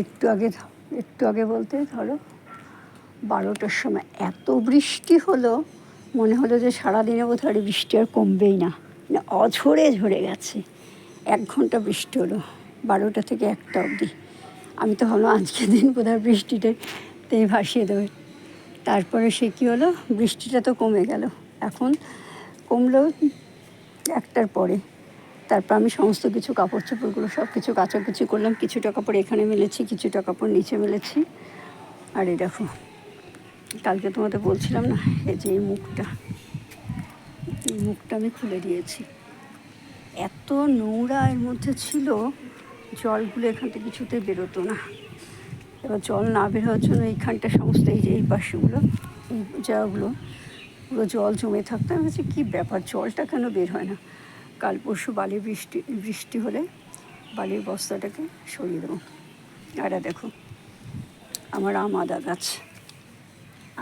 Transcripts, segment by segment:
একটু আগে একটু আগে বলতে ধরো 12টার সময় এত বৃষ্টি হলো, মনে হলো যে সারাদিনে বোধহয় বৃষ্টি আর কমবেই না, মানে অঝরে ঝরে গেছে। 1 ঘন্টা বৃষ্টি হলো 12টা থেকে 1টা অবধি। আমি তো ভাবলাম আজকের দিন বোধহয় বৃষ্টিতে ভাসিয়ে দেবে। তারপরে সে কী হলো, বৃষ্টিটা তো কমে গেল। এখন কমলেও 1টার পরে। তারপর আমি সমস্ত কিছু কাপড় চোপড়গুলো সব কিছু কাচাকুচি করলাম। কিছুটা কাপড় এখানে মেলেছি, কিছুটা কাপড় নিচে মেলেছি। আর এই দেখো, কালকে তোমাদের বলছিলাম না, এই যে এই মুখটা আমি খুলে দিয়েছি। এত নোংরা এর মধ্যে ছিল, জলগুলো এখান থেকে কিছুতে বেরোতো না। এবার জল না বের হওয়ার জন্য এইখানটা সমস্ত এই যে এই পাশেগুলো, এই জায়গাগুলো পুরো জল জমে থাকতো। আমি বলছি কী ব্যাপার, জলটা কেন বের হয় না। কাল পরশু বৃষ্টি হলে বালির বস্তাটাকে সরিয়ে দেবো। আর দেখো আমার আদা গাছ,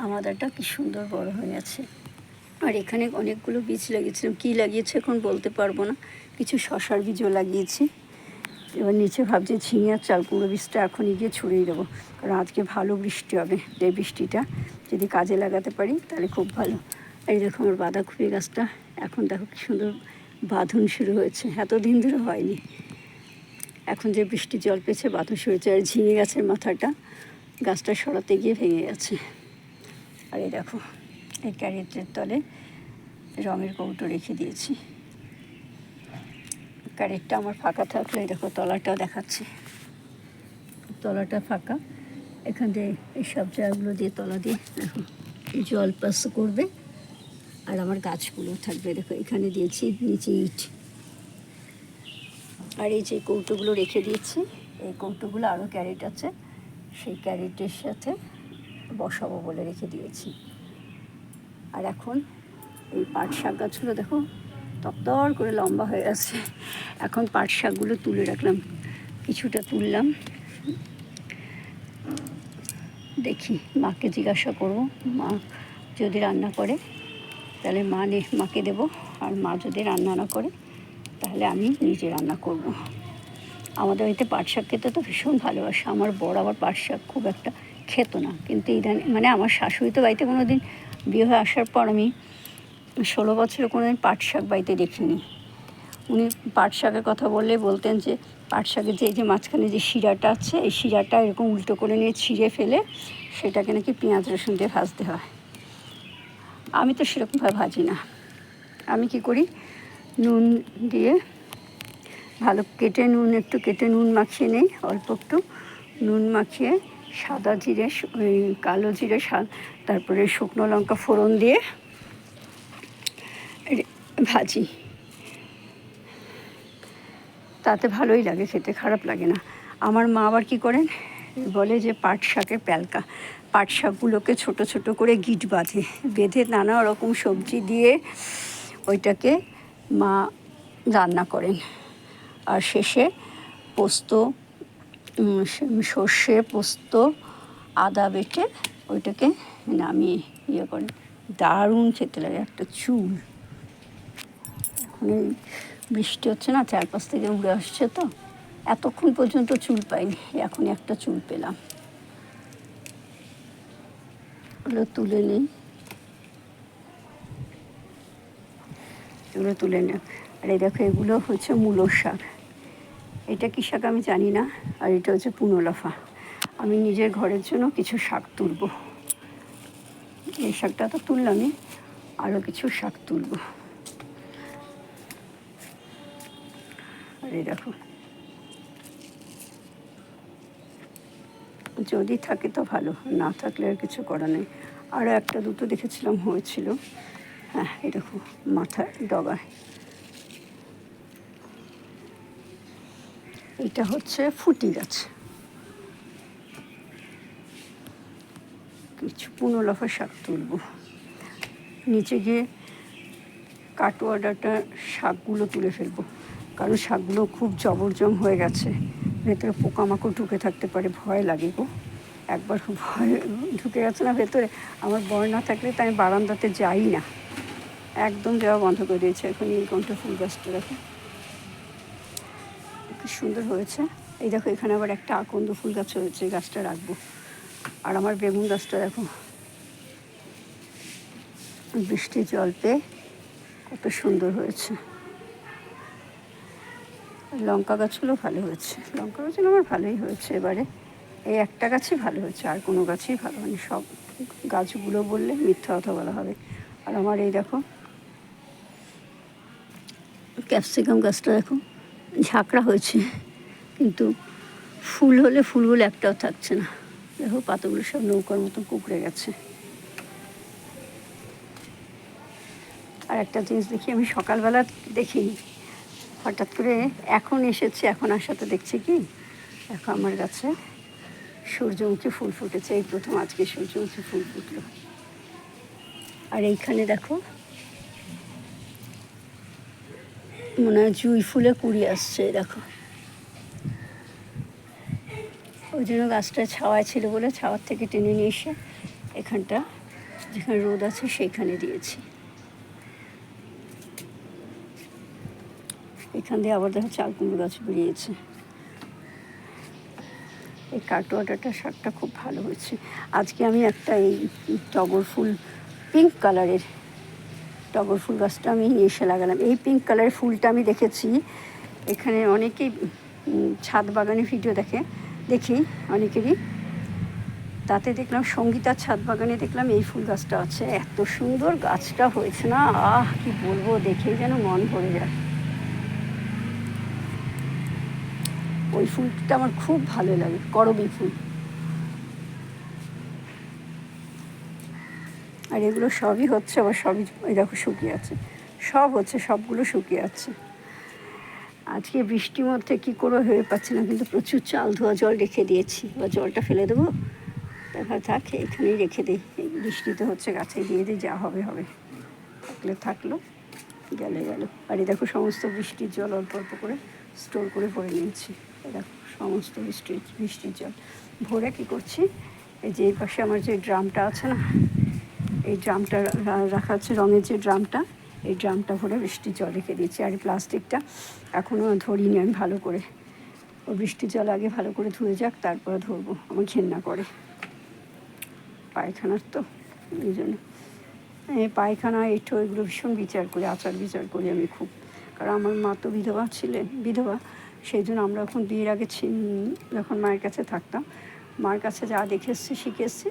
আদাটা কি সুন্দর বড় হয়ে আছে। আর এখানে অনেকগুলো বীজ লাগিয়েছিলাম, কী লাগিয়েছে এখন বলতে পারবো না। কিছু শশার বীজও লাগিয়েছি। এবার নিচে ভাবছি ঝিঙে আর চাল কুমড়ো বীজটা এখনই গিয়ে ছড়িয়ে দেবো, কারণ আজকে ভালো বৃষ্টি হবে। এই বৃষ্টিটা যদি কাজে লাগাতে পারি তাহলে খুব ভালো। এই দেখো আমার বাঁধাকপি গাছটা, এখন দেখো কী সুন্দর বাঁধন শুরু হয়েছে, এতদিন ধরে হয়নি। এখন যে বৃষ্টি জল পেয়েছে বাঁধন শুরু হয়েছে। আর ঝিঙে গাছের মাথাটা গাছটা সরাতে গিয়ে ভেঙে গেছে। আর এই দেখো এই ক্যারেটের তলে রঙের কৌটো রেখে দিয়েছি। ক্যারেটটা আমার ফাঁকা থাকলে দেখো তলাটা দেখাচ্ছি, তলাটা ফাঁকা। এখান দিয়ে এই সব জায়গাগুলো দিয়ে তলা দিয়ে দেখো জল পাস করবে। আর আমার গাছগুলো থাকবে, দেখো এখানে দিয়েছি নিচে ইট। আর এই যে কৌটোগুলো রেখে দিয়েছি, এই কৌটোগুলো আরও ক্যারেট আছে, সেই ক্যারেটের সাথে বসাবো বলে রেখে দিয়েছি। আর এখন এই পাট শাক গাছগুলো দেখো তপ্তর করে লম্বা হয়ে গেছে। এখন পাট শাকগুলো তুলে রাখলাম, কিছুটা তুললাম। দেখি মাকে জিজ্ঞাসা করবো, মা যদি রান্না করে তাহলে মাকে দেবো, আর মা যদি রান্না না করে তাহলে আমি নিজে রান্না করব। আমাদের বাড়িতে পাট শাক খেতে তো ভীষণ ভালোবাসে। আমার বড় আবার পাট শাক খুব একটা খেত না, কিন্তু ইদানিং মানে আমার শাশুড়ি তো বাড়িতে কোনো দিন বিয়ে হয়ে আসার পর আমি 16 বছরে কোনো দিন পাট শাক বাড়িতে দেখিনি। উনি পাট শাকের কথা বললে বলতেন যে পাট শাকের যে মাঝখানে যে শিরাটা আছে, এই শিরাটা এরকম উল্টো করে নিয়ে ছিঁড়ে ফেলে সেটাকে নাকি পেঁয়াজ রসুন দিয়ে ভাজতে হয়। আমি তো সেরকমভাবে ভাজি না। আমি কি করি, নুন দিয়ে ভালো কেটে নুন মাখিয়ে নেই, অল্প একটু নুন মাখিয়ে সাদা জিরে, কালো জিরে, তারপরে শুকনো লঙ্কা ফোড়ন দিয়ে ভাজি। তাতে ভালোই লাগে খেতে, খারাপ লাগে না। আমার মা আবার কী করেন, বলে যে পাট শাকের প্যালকা, পাট শাকগুলোকে ছোটো ছোটো করে গিট বেঁধে নানা রকম সবজি দিয়ে ওইটাকে মা রান্না করেন। আর শেষে পোস্ত, সর্ষে পোস্ত আদা বেটে ওইটাকে নামিয়ে করেন। দারুণ খেতে লাগে। একটা চুল, এখন এই বৃষ্টি হচ্ছে না, চারপাশ থেকে উড়ে আসছে, তো এতক্ষণ পর্যন্ত চুল পাইনি, এখন একটা চুল পেলাম। ওগুলো তুলে নিই, এগুলো তুলে নিই। আর এই দেখো এগুলো হচ্ছে মূলোর শাক। এটা কী শাক আমি জানি না। আর এটা হচ্ছে পুনলাফা। আমি নিজের ঘরের জন্য কিছু শাক তুলব। এই শাকটা তো তুললামই, আরও কিছু শাক তুলব। আর এই দেখো, যদি থাকে তো ভালো, না থাকলে আর কিছু করা নেই। আরও একটা দুটো দেখেছিলাম হয়েছিল। হ্যাঁ এই দেখো মাথায় ডগায়। এটা হচ্ছে ফুটি গাছ। কিছু পুনলাফা শাক তুলব। নিচে গিয়ে কাটোয়া ডাঁটা শাকগুলো তুলে ফেলবো, কারণ শাকগুলো খুব জবরজং হয়ে গেছে, ভেতরে পোকামাকড় ঢুকে থাকতে পারে, ভয় লাগে গো। একবার ভয় ঢুকে গেছে না ভেতরে, আমার বর না থাকলে তো আমি বারান্দাতে যাই না, একদম যাওয়া বন্ধ করে দিয়েছে। এখন এই ঘন্টা ফুল গাছটা দেখো কি সুন্দর হয়েছে। এই দেখো এখানে আবার একটা আকন্দ ফুল গাছ হয়েছে, গাছটা রাখবো। আর আমার বেগুন গাছটা দেখো বৃষ্টির জল পেয়ে কত সুন্দর হয়েছে। লঙ্কা গাছগুলো ভালো হয়েছে, লঙ্কা গাছগুলো আমার ভালোই হয়েছে এবারে। এই একটা গাছই ভালো হয়েছে, আর কোনো গাছই ভালো হয়নি। সব গাছগুলো বললে মিথ্যা কথা বলা হবে। আর আমার এই দেখো ক্যাপসিকাম গাছটা দেখো ঝাঁকড়া হয়েছে, কিন্তু ফুল হলে ফুলগুলো একটাও থাকছে না। দেখো পাতাগুলো সব নৌকার মতো কুঁকড়ে গেছে। আর একটা জিনিস দেখি, আমি সকালবেলা দেখি হঠাৎ করে এখন এসেছে, এখন আসাতে দেখছি কি এখন আমার গাছে সূর্যমুখী ফুল ফুটেছে। এই প্রথম আজকে সূর্যমুখী ফুল ফুটলো। আর এইখানে দেখো মনে হয় জুঁই ফুলে কুড়ি আসছে, দেখো। ওই জন্য গাছটা ছাওয়ায় ছিল বলে ছাওয়ার থেকে টেনে নিয়ে এসে এখানটা যেখানে রোদ আছে সেইখানে দিয়েছি। এখান দিয়ে আবার দেখো চাল কুমড়ো গাছ বেরিয়েছে। এই কাটোয়াটাটা শাকটা খুব ভালো হয়েছে। আজকে আমি একটা এই টগর ফুল, পিঙ্ক কালারের টগর ফুল গাছটা আমি নিয়ে এসে লাগালাম। এই পিঙ্ক কালারের ফুলটা আমি দেখেছি এখানে অনেকেই ছাদ বাগানে ভিডিও দেখি অনেকেরই, তাতে দেখলাম সঙ্গীতার ছাদ বাগানে দেখলাম এই ফুল গাছটা আছে। এত সুন্দর গাছটা হয়েছে না, কি বলবো, দেখেই যেন মন ভরে যায়। ওই ফুলটা আমার খুব ভালো লাগে, করবী ফুল। আর এগুলো সবই হচ্ছে, আবার সবই ওই দেখো শুকিয়ে আছে, সব হচ্ছে, সবগুলো শুকিয়ে আছে। আজকে বৃষ্টির মধ্যে কী করে হয়ে পাচ্ছে না, কিন্তু প্রচুর চাল ধোয়া জল রেখে দিয়েছি। এবার জলটা ফেলে দেবো, এবার থাক এখানেই রেখে দিই। এই বৃষ্টিতে হচ্ছে গাছে দিয়ে দিই, যা হবে হবে, থাকলে থাকলো, গেলে গেল। আর এই দেখো সমস্ত বৃষ্টির জল অল্প অল্প করে স্টোর করে ভরে নিয়েছি। দেখো সমস্ত বৃষ্টির জল ভরে কী করছি, এই যে এই পাশে আমার যে ড্রামটা আছে না, এই ড্রামটা রাখা আছে, রঙের যে ড্রামটা, এই ড্রামটা ভরে বৃষ্টির জল রেখে দিয়েছি। আর এই প্লাস্টিকটা এখনও ধরিনি আমি ভালো করে। ও বৃষ্টির জল আগে ভালো করে ধুয়ে যাক, তারপরে ধরবো। আমার ঘেন্না করে পায়খানার, তো এই জন্য পায়খানা এঁঠো এগুলো ভীষণ বিচার করি, আচার বিচার করি আমি খুব। কারণ আমার মা তো বিধবা, সেই জন্য আমরা এখন বিয়ের আগে যখন মায়ের কাছে থাকতাম, মার কাছে যা দেখে এসছি শিখে এসছি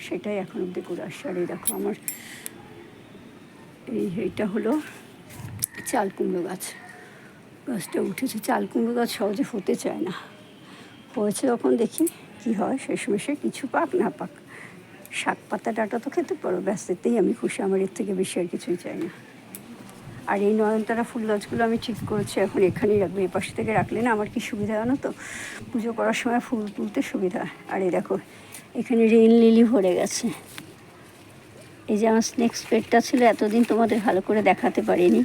সেটাই এখন অব্দি করে আসছে। আর এই দেখো আমার এইটা হলো চাল কুমড়ো গাছটা উঠেছে। চাল কুমড়ো গাছ সহজে হতে চায় না, হয়েছে যখন দেখি কি হয়, সেই সময় সে কিছু পাক না পাক, শাক পাতা ডাটা তো খেতে পারো, ব্যাস এতেই আমি খুশি। আমার এর থেকে বেশি আর কিছুই চাই না। আর এই নয়নতারা ফুল গাছগুলো আমি ঠিক করেছি এখন এখানেই রাখবো। এই পাশ থেকে রাখলে না আমার কি সুবিধা, জানো তো, পুজো করার সময় ফুল তুলতে সুবিধা। আর এই দেখো এখানে রেইন লিলি ভরে গেছে। এই যে আমার স্নেক স্প্রেডটা ছিল, এতদিন তোমাদের ভালো করে দেখাতে পারিনি।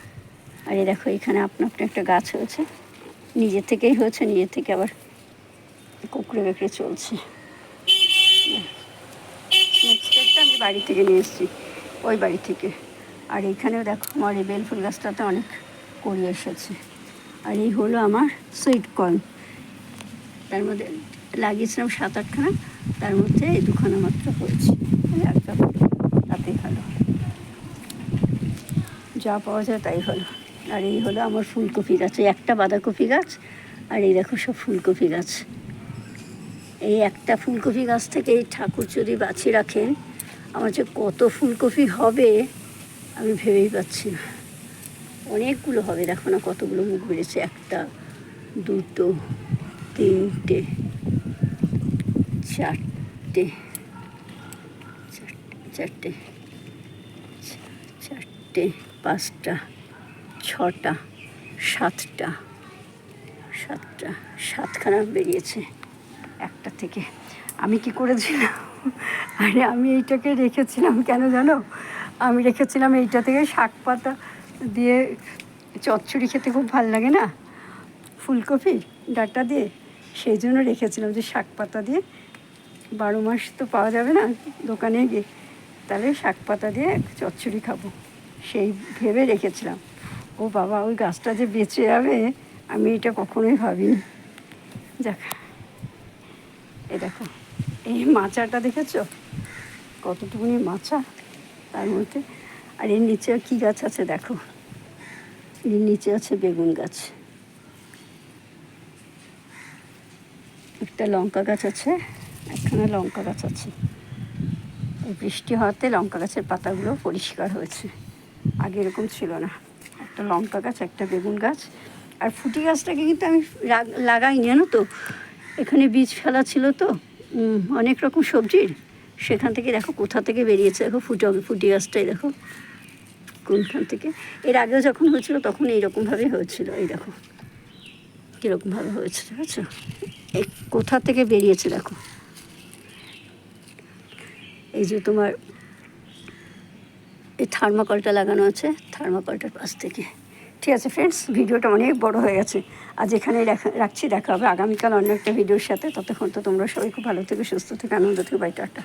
আর এই দেখো এখানে আপনা একটা গাছ হয়েছে, নিজের থেকেই হয়েছে, নিজের থেকে আবার কুকড়ে বেঁকড়ে চলছে। স্নেক স্প্রেডটা আমি বাড়ি থেকে নিয়ে এসেছি, ওই বাড়ি থেকে। আর এইখানেও দেখো আমার এই বেল ফুল গাছটাতে অনেক কড়ি এসেছে। আর এই হলো আমার সুইট কর্ন, তার মধ্যে লাগিয়েছিলাম 7-8খানা, তার মধ্যে এই 2খানা মাত্র হয়েছে। একটা তাতেই ভালো, যা পাওয়া যায় তাই ভালো। আর এই হলো আমার ফুলকপি গাছ, একটা বাঁধাকপি গাছ, আর এই দেখো সব ফুলকপি গাছ। এই একটা ফুলকপি গাছ থেকে এই ঠাকুর যদি বাঁচিয়ে রাখেন, আমার যে কত ফুলকপি হবে আমি ভেবেই পাচ্ছি না। অনেকগুলো হবে, দেখো না কতগুলো মুখ বেড়েছে, 1, 2, 3, 4, 5টা, 6টা, 7খানা বেরিয়েছে একটা থেকে। আমি কি করেছিলাম, আরে আমি এইটাকে রেখেছিলাম কেন জানো, আমি রেখেছিলাম এইটা থেকে শাক পাতা দিয়ে চচ্চড়ি খেতে খুব ভালো লাগে না, ফুলকপির ডাঁটা দিয়ে, সেই জন্য রেখেছিলাম যে শাক পাতা দিয়ে 12 মাস তো পাওয়া যাবে না দোকানে গিয়ে, তাহলে শাক পাতা দিয়ে চচ্চড়ি খাবো, সেই ভেবে রেখেছিলাম। ও বাবা, ওই গাছটা যে বেঁচে যাবে আমি এটা কখনোই ভাবিনি। যাক, এ দেখো এই মাচাটা দেখেছো কতটুকুনি মাচা তার মধ্যে। আর এর নিচে কী গাছ আছে দেখো, এর নিচে আছে বেগুন গাছ, একটা লঙ্কা গাছ আছে, একখানা লঙ্কা গাছ আছে। এই বৃষ্টি হওয়াতে লঙ্কা গাছের পাতাগুলো পরিষ্কার হয়েছে, আগে এরকম ছিল না। একটা লঙ্কা গাছ, একটা বেগুন গাছ। আর ফুটি গাছটাকে কিন্তু আমি লাগাইনি জানো তো, এখানে বীজ ফেলা ছিল তো অনেক রকম সবজির, সেখান থেকে দেখো কোথা থেকে বেরিয়েছে, দেখো ফুটি গাছটাই দেখো কোনখান থেকে। এর আগেও যখন হয়েছিল তখন এইরকমভাবে হয়েছিল, এই দেখো কীরকমভাবে হয়েছে বুঝেছো, এই কোথা থেকে বেরিয়েছে দেখো। এই যে তোমার এই থার্মোকলটা লাগানো আছে, থার্মোকলটার পাশ থেকে। ঠিক আছে ফ্রেন্ডস, ভিডিওটা অনেক বড় হয়ে গেছে, আজ এখানেই রাখছি। দেখা হবে আগামীকাল অন্য একটা ভিডিওর সাথে। ততক্ষণ তো তোমরা সবাই খুব ভালো থেকে, সুস্থ থেকে, আনন্দ থেকে, বাই, টাটা।